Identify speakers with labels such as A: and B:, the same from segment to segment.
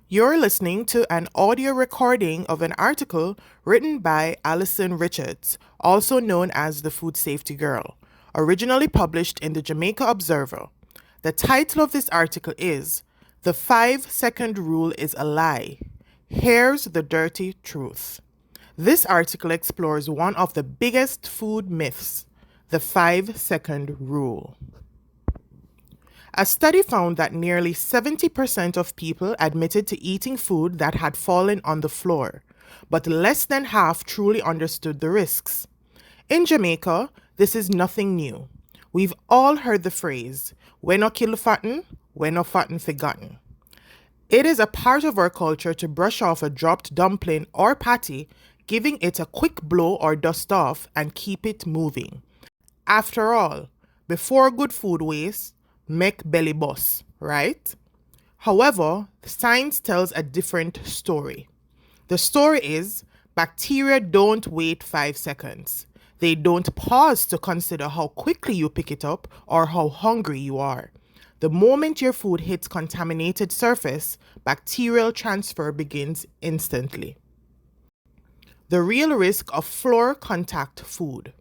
A: You're listening to an audio recording of an article written by Alison Richards, also known as the Food Safety Girl, originally published in the Jamaica Observer. The title of this article is "The 5-Second Rule is a Lie. Here's the Dirty Truth." This article explores one of the biggest food myths, the 5-second rule. A study found that nearly 70% of people admitted to eating food that had fallen on the floor, but less than half truly understood the risks. In Jamaica, this is nothing new. We've all heard the phrase, "We no kill fatten, we no fatten forgotten." It is a part of our culture to brush off a dropped dumpling or patty, giving it a quick blow or dust off and keep it moving. After all, before good food waste, make belly bust, right? However, science tells a different story. The story is bacteria don't wait 5 seconds. They don't pause to consider how quickly you pick it up or how hungry you are. The moment your food hits contaminated surface, bacterial transfer begins instantly. The real risk of floor contact food.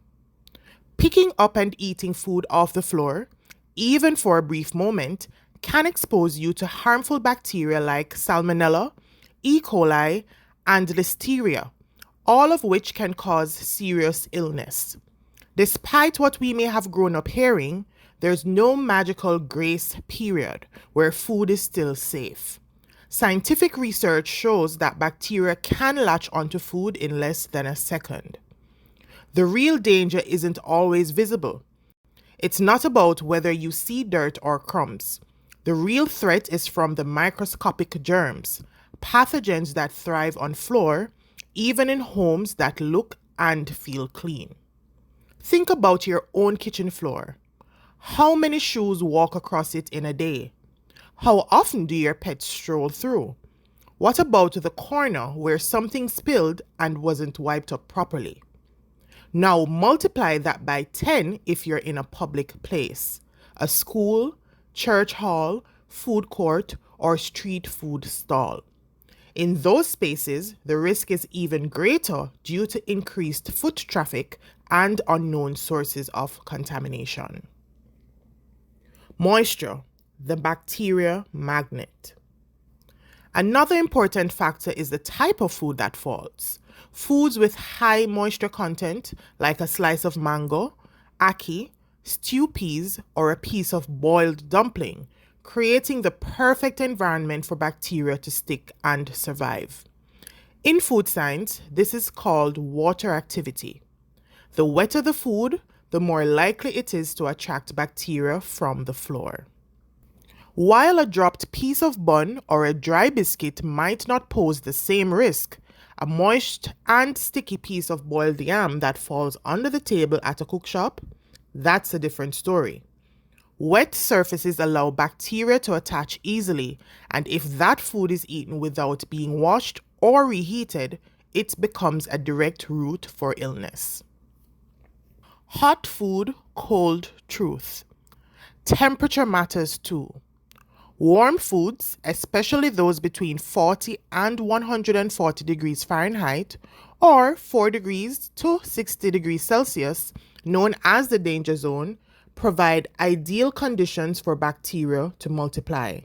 A: Picking up and eating food off the floor, even for a brief moment, can expose you to harmful bacteria like Salmonella, E. coli, and Listeria, all of which can cause serious illness. Despite what we may have grown up hearing, there's no magical grace period where food is still safe. Scientific research shows that bacteria can latch onto food in less than a second. The real danger isn't always visible. It's not about whether you see dirt or crumbs. The real threat is from the microscopic germs, pathogens that thrive on floor, even in homes that look and feel clean. Think about your own kitchen floor. How many shoes walk across it in a day? How often do your pets stroll through? What about the corner where something spilled and wasn't wiped up properly? Now multiply that by 10 if you're in a public place, a school, church hall, food court, or street food stall. In those spaces, the risk is even greater due to increased foot traffic and unknown sources of contamination. Moisture, the bacteria magnet. Another important factor is the type of food that falls. Foods with high moisture content, like a slice of mango, ackee, stew peas, or a piece of boiled dumpling, creating the perfect environment for bacteria to stick and survive. In food science, this is called water activity. The wetter the food, the more likely it is to attract bacteria from the floor. While a dropped piece of bun or a dry biscuit might not pose the same risk, a moist and sticky piece of boiled yam that falls under the table at a cook shop, that's a different story. Wet surfaces allow bacteria to attach easily, and if that food is eaten without being washed or reheated, it becomes a direct route for illness. Hot food, cold truth. Temperature matters too. Warm foods, especially those between 40 and 140 degrees Fahrenheit or 4 degrees to 60 degrees Celsius, known as the danger zone, provide ideal conditions for bacteria to multiply.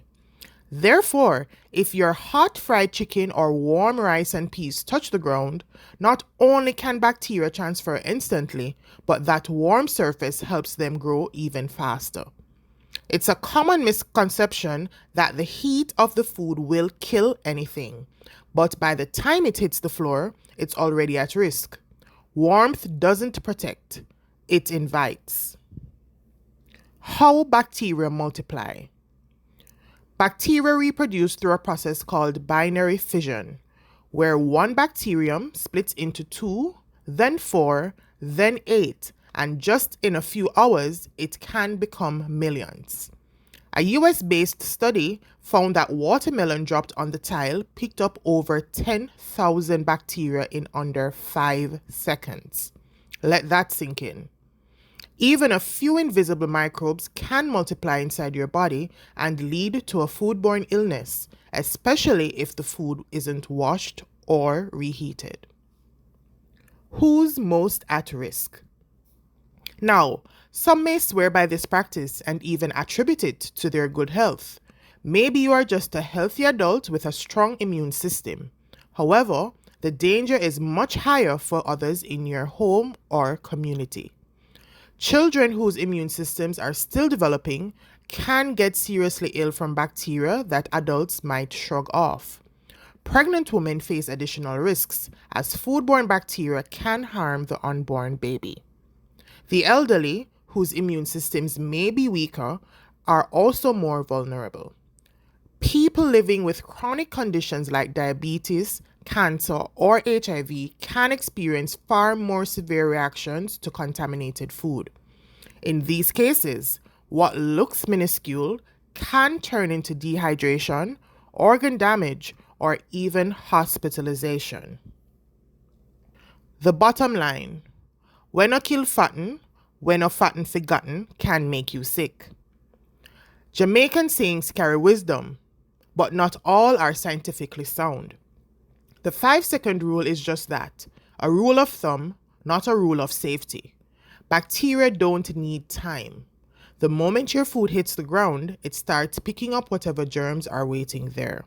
A: Therefore, if your hot fried chicken or warm rice and peas touch the ground, not only can bacteria transfer instantly, but that warm surface helps them grow even faster. It's a common misconception that the heat of the food will kill anything, but by the time it hits the floor, it's already at risk. Warmth doesn't protect, it invites. How bacteria multiply. Bacteria reproduce through a process called binary fission, where one bacterium splits into 2, then 4, then 8, and just in a few hours, it can become millions. A US-based study found that watermelon dropped on the tile picked up over 10,000 bacteria in under 5 seconds. Let that sink in. Even a few invisible microbes can multiply inside your body and lead to a foodborne illness, especially if the food isn't washed or reheated. Who's most at risk? Now, some may swear by this practice and even attribute it to their good health. Maybe you are just a healthy adult with a strong immune system. However, the danger is much higher for others in your home or community. Children whose immune systems are still developing can get seriously ill from bacteria that adults might shrug off. Pregnant women face additional risks as foodborne bacteria can harm the unborn baby. The elderly, whose immune systems may be weaker, are also more vulnerable. People living with chronic conditions like diabetes, cancer, or HIV can experience far more severe reactions to contaminated food. In these cases, what looks minuscule can turn into dehydration, organ damage, or even hospitalization. The bottom line: when a kill fatten, when a fatten forgotten can make you sick. Jamaican sayings carry wisdom, but not all are scientifically sound. The 5-second rule is just that, a rule of thumb, not a rule of safety. Bacteria don't need time. The moment your food hits the ground, it starts picking up whatever germs are waiting there.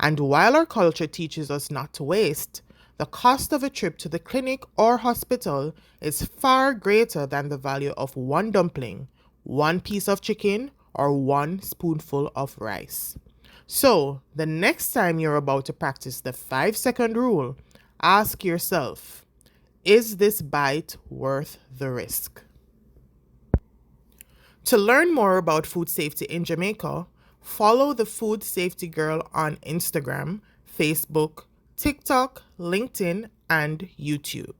A: And while our culture teaches us not to waste, the cost of a trip to the clinic or hospital is far greater than the value of one dumpling, one piece of chicken, or one spoonful of rice. So, the next time you're about to practice the 5-second rule, ask yourself, is this bite worth the risk? To learn more about food safety in Jamaica, follow the Food Safety Girl on Instagram, Facebook, TikTok, LinkedIn, and YouTube.